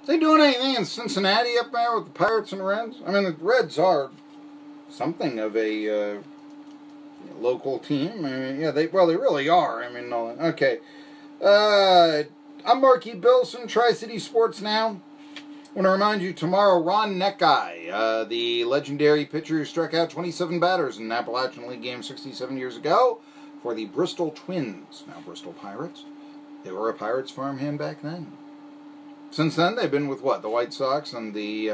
They doing anything in Cincinnati up there with the Pirates and Reds? I mean, the Reds are something of a local team. I mean, yeah, they really are. I mean, no, okay. I'm Marky, Billson, Tri-City Sports Now. I want to remind you, tomorrow, Ron Neckeye, the legendary pitcher who struck out 27 batters in an Appalachian League game 67 years ago for the Bristol Twins, now Bristol Pirates. They were a Pirates farmhand back then. Since then, they've been with what? The White Sox and the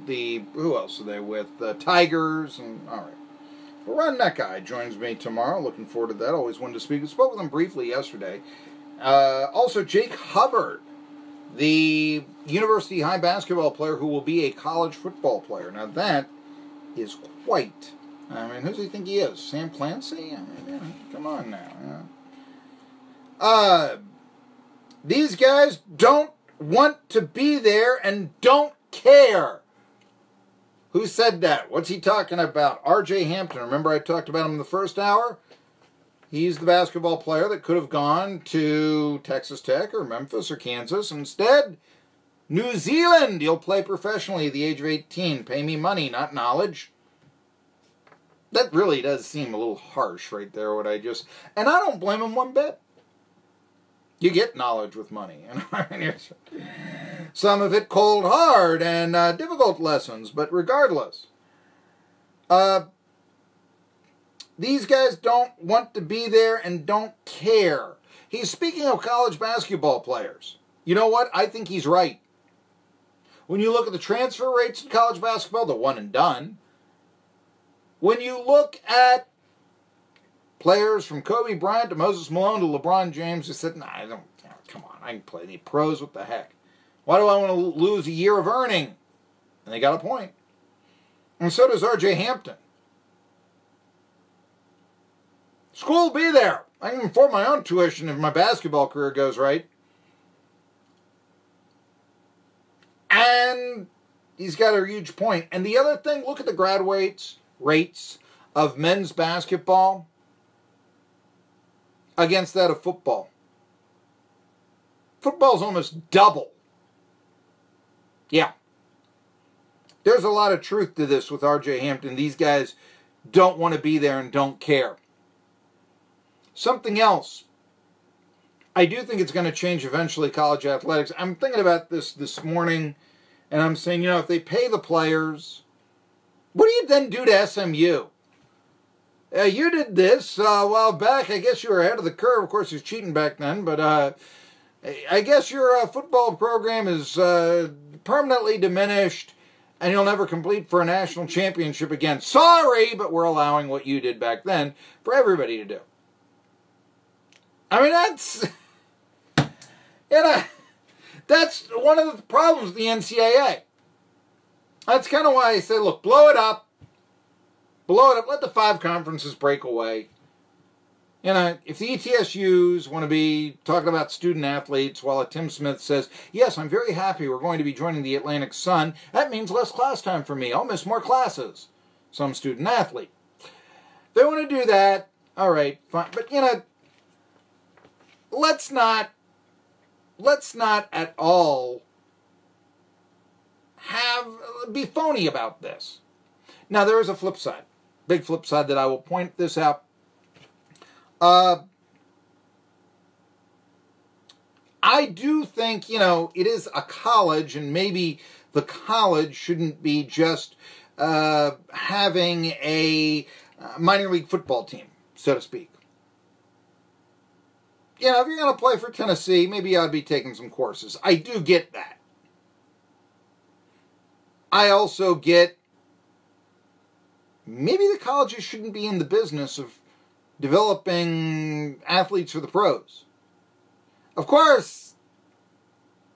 who else are they with? The Tigers and all right. Well, Ron Neckeye joins me tomorrow. Looking forward to that. Always wanted to speak. I spoke with him briefly yesterday. Also, Jake Hubbard, the University High basketball player who will be a college football player. Now that is quite. I mean, who does he think he is? Sam Clancy? I mean, yeah, come on now. Yeah. These guys don't want to be there and don't care. Who said that? What's he talking about? R.J. Hampton. Remember I talked about him in the first hour? He's the basketball player that could have gone to Texas Tech or Memphis or Kansas. Instead, New Zealand. He'll play professionally at the age of 18. Pay me money, not knowledge. That really does seem a little harsh right there, what I just... And I don't blame him one bit. You get knowledge with money. Some of it cold, hard, and difficult lessons, but regardless. These guys don't want to be there and don't care. He's speaking of college basketball players. You know what? I think he's right. When you look at the transfer rates in college basketball, the one and done. When you look at players from Kobe Bryant to Moses Malone to LeBron James who said, nah, come on, I can play the pros, what the heck? Why do I want to lose a year of earning? And they got a point. And so does R.J. Hampton. School will be there. I can afford my own tuition if my basketball career goes right. And he's got a huge point. And the other thing, look at the graduates rates of men's basketball against that of football. Football's almost double. Yeah. There's a lot of truth to this with R.J. Hampton. These guys don't want to be there and don't care. Something else. I do think it's going to change eventually college athletics. I'm thinking about this morning, and I'm saying, you know, if they pay the players, what do you then do to SMU? You did this a while back. I guess you were ahead of the curve. Of course, he was cheating back then. But I guess your football program is permanently diminished, and you'll never compete for a national championship again. Sorry, but we're allowing what you did back then for everybody to do. I mean, that's... You know, that's one of the problems with the NCAA. That's kind of why I say, look, blow it up. Blow it up. Let the 5 conferences break away. You know, if the ETSUs want to be talking about student athletes while Tim Smith says, yes, I'm very happy we're going to be joining the Atlantic Sun, that means less class time for me. I'll miss more classes. Some student athlete. If they want to do that, all right, fine. But, you know, let's not at all be phony about this. Now, there is a flip side. Big flip side that I will point this out. I do think, you know, it is a college, and maybe the college shouldn't be just having a minor league football team, so to speak. You know, if you're going to play for Tennessee, maybe you ought to be taking some courses. I do get that. I also get maybe the colleges shouldn't be in the business of developing athletes for the pros. Of course,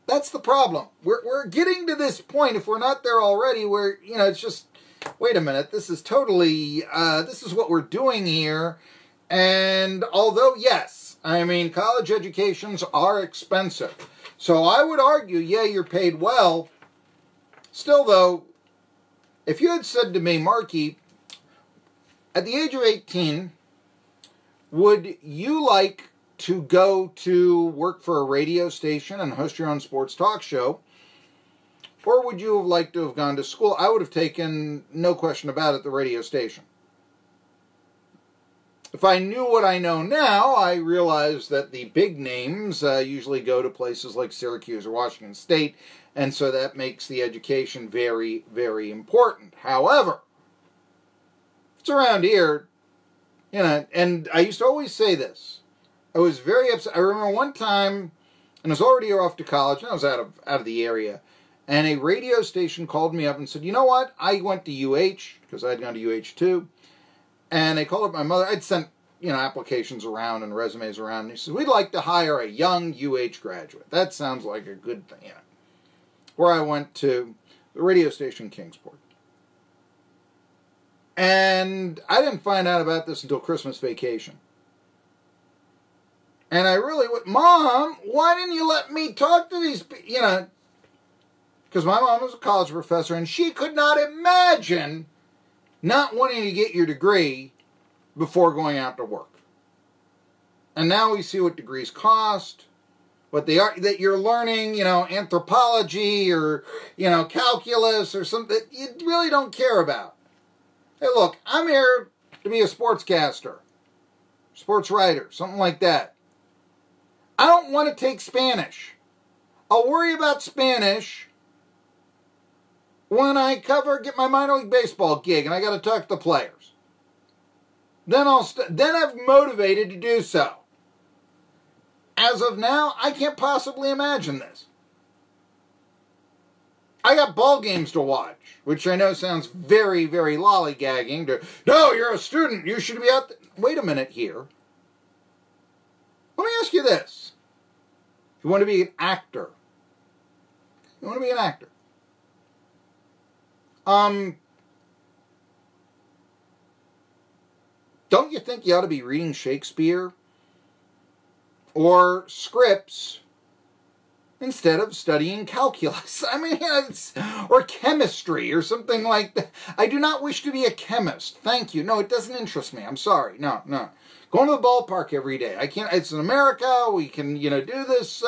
that's the problem. We're getting to this point, if we're not there already, where, you know, it's just, wait a minute, this is totally, this is what we're doing here. And although, yes, I mean, college educations are expensive. So I would argue, yeah, you're paid well. Still, though, if you had said to me, Marky, at the age of 18, would you like to go to work for a radio station and host your own sports talk show? Or would you have liked to have gone to school? I would have taken, no question about it, the radio station. If I knew what I know now, I realize that the big names usually go to places like Syracuse or Washington State, and so that makes the education very, very important. However, if it's around here, you know, and I used to always say this. I was very upset. I remember one time, and I was already off to college, and I was out of the area, and a radio station called me up and said, you know what, I went to UH, because I'd gone to UH too, and they called up my mother. I'd sent, you know, applications around and resumes around, and he said, we'd like to hire a young UH graduate. That sounds like a good thing, you know. Where I went to the radio station Kingsport. And I didn't find out about this until Christmas vacation. And I really went, Mom, why didn't you let me talk to these people? You know, because my mom was a college professor, and she could not imagine not wanting to get your degree before going out to work. And now we see what degrees cost, what they are, that you're learning, you know, anthropology or, you know, calculus or something that you really don't care about. Hey, look, I'm here to be a sportscaster, sports writer, something like that. I don't want to take Spanish. I'll worry about Spanish when I get my minor league baseball gig and I got to talk to the players. Then I'm motivated to do so. As of now, I can't possibly imagine this. I got ball games to watch, which I know sounds very, very lollygagging. No, you're a student. You should be out there. Wait a minute here. Let me ask you this. If you want to be an actor, don't you think you ought to be reading Shakespeare or scripts instead of studying calculus? I mean, or chemistry or something like that. I do not wish to be a chemist. Thank you. No, it doesn't interest me. I'm sorry. No. Going to the ballpark every day. I can't. It's in America. We can, you know, do this.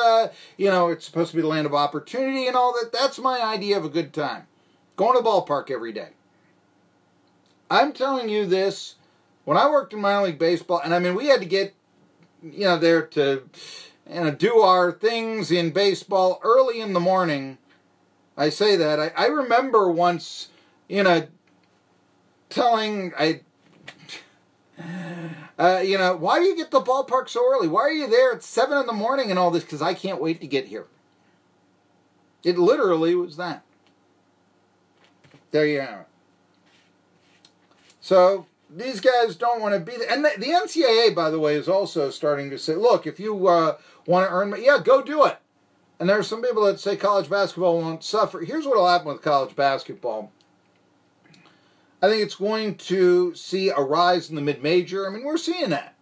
You know, it's supposed to be the land of opportunity and all that. That's my idea of a good time. Going to the ballpark every day. I'm telling you this. When I worked in minor league baseball, and I mean, we had to get, you know, there to, you know, do our things in baseball early in the morning. I say that. I remember once, you know, telling, you know, why do you get to the ballpark so early? Why are you there at 7 in the morning and all this? Because I can't wait to get here. It literally was that. There you have it. So these guys don't want to be there. And the NCAA, by the way, is also starting to say, look, if you want to earn money, yeah, go do it. And there's some people that say college basketball won't suffer. Here's what will happen with college basketball. I think it's going to see a rise in the mid-major. I mean, we're seeing that.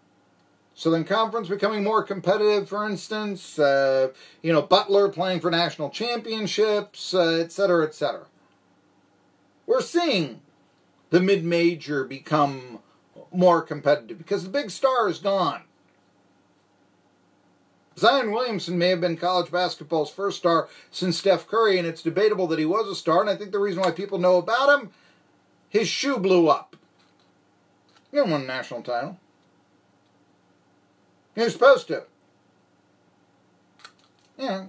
Southern Conference becoming more competitive, for instance. You know, Butler playing for national championships, et cetera, et cetera. We're seeing the mid-major become more competitive because the big star is gone. Zion Williamson may have been college basketball's first star since Steph Curry, and it's debatable that he was a star, and I think the reason why people know about him, his shoe blew up. He didn't win a national title. He was supposed to. Yeah.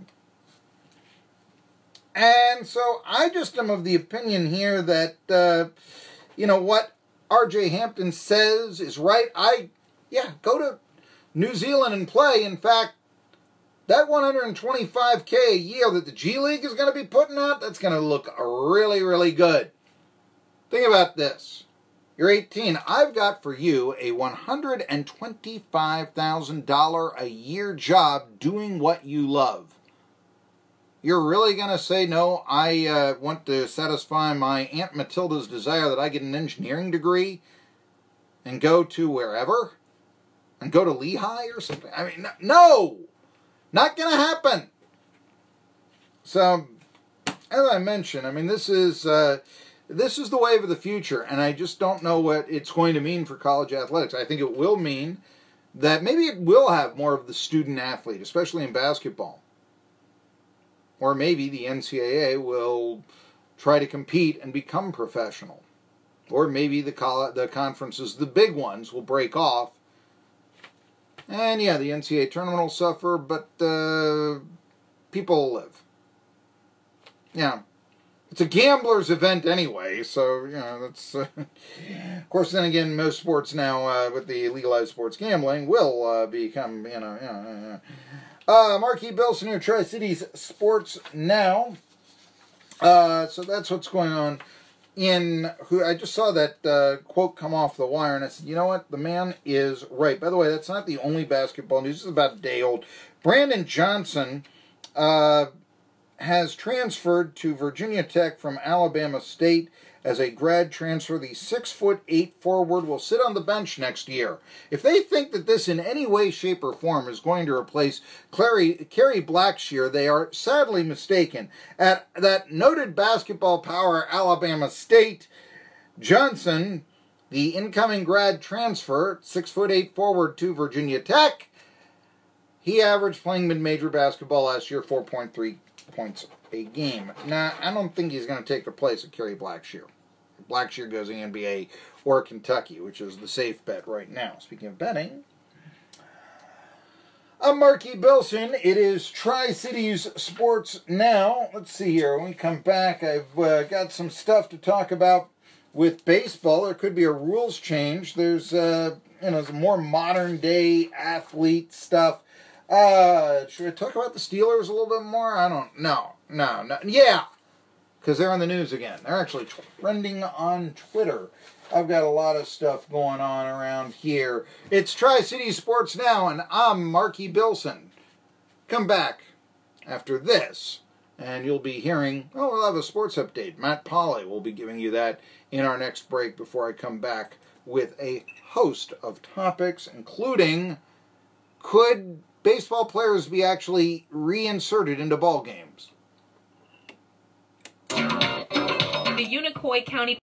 And so I just am of the opinion here that, you know, what R.J. Hampton says is right. Go to New Zealand and play. In fact, that $125K a year that the G League is going to be putting out, that's going to look really, really good. Think about this. You're 18. I've got for you a $125,000 a year job doing what you love. You're really going to say, no, I want to satisfy my Aunt Matilda's desire that I get an engineering degree and go to wherever? And go to Lehigh or something? I mean, no! Not going to happen! So, as I mentioned, I mean, this is the wave of the future, and I just don't know what it's going to mean for college athletics. I think it will mean that maybe it will have more of the student athlete, especially in basketball. Or maybe the NCAA will try to compete and become professional. Or maybe the conferences, the big ones, will break off. And yeah, the NCAA tournament will suffer, but people will live. Yeah. It's a gambler's event anyway, so, you know, that's... of course, then again, most sports now, with the legalized sports gambling, will become, Marky, Billson here, Tri-Cities Sports Now. So that's what's going on I just saw that quote come off the wire, and I said, you know what? The man is right. By the way, that's not the only basketball news. This is about a day old. Brandon Johnson has transferred to Virginia Tech from Alabama State as a grad transfer. The 6'8" forward will sit on the bench next year. If they think that this in any way, shape, or form is going to replace Kerry Blackshear, they are sadly mistaken. At that noted basketball power Alabama State, Johnson, the incoming grad transfer, 6'8" forward to Virginia Tech, he averaged playing mid-major basketball last year, 4.3 points a game. Now, I don't think he's going to take the place of Kerry Blackshear. Blackshear goes to the NBA or Kentucky, which is the safe bet right now. Speaking of betting, I'm Marky Billson. It is Tri-Cities Sports Now. Let's see here. When we come back, I've got some stuff to talk about with baseball. There could be a rules change. There's some more modern-day athlete stuff. Should I talk about the Steelers a little bit more? I don't know. No. Yeah, because they're on the news again. They're actually trending on Twitter. I've got a lot of stuff going on around here. It's Tri-Cities Sports Now, and I'm Marky Billson. Come back after this, and you'll be hearing, we'll have a sports update. Matt Polly will be giving you that in our next break before I come back with a host of topics, including, could baseball players be actually reinserted into ball games? The Unicoi County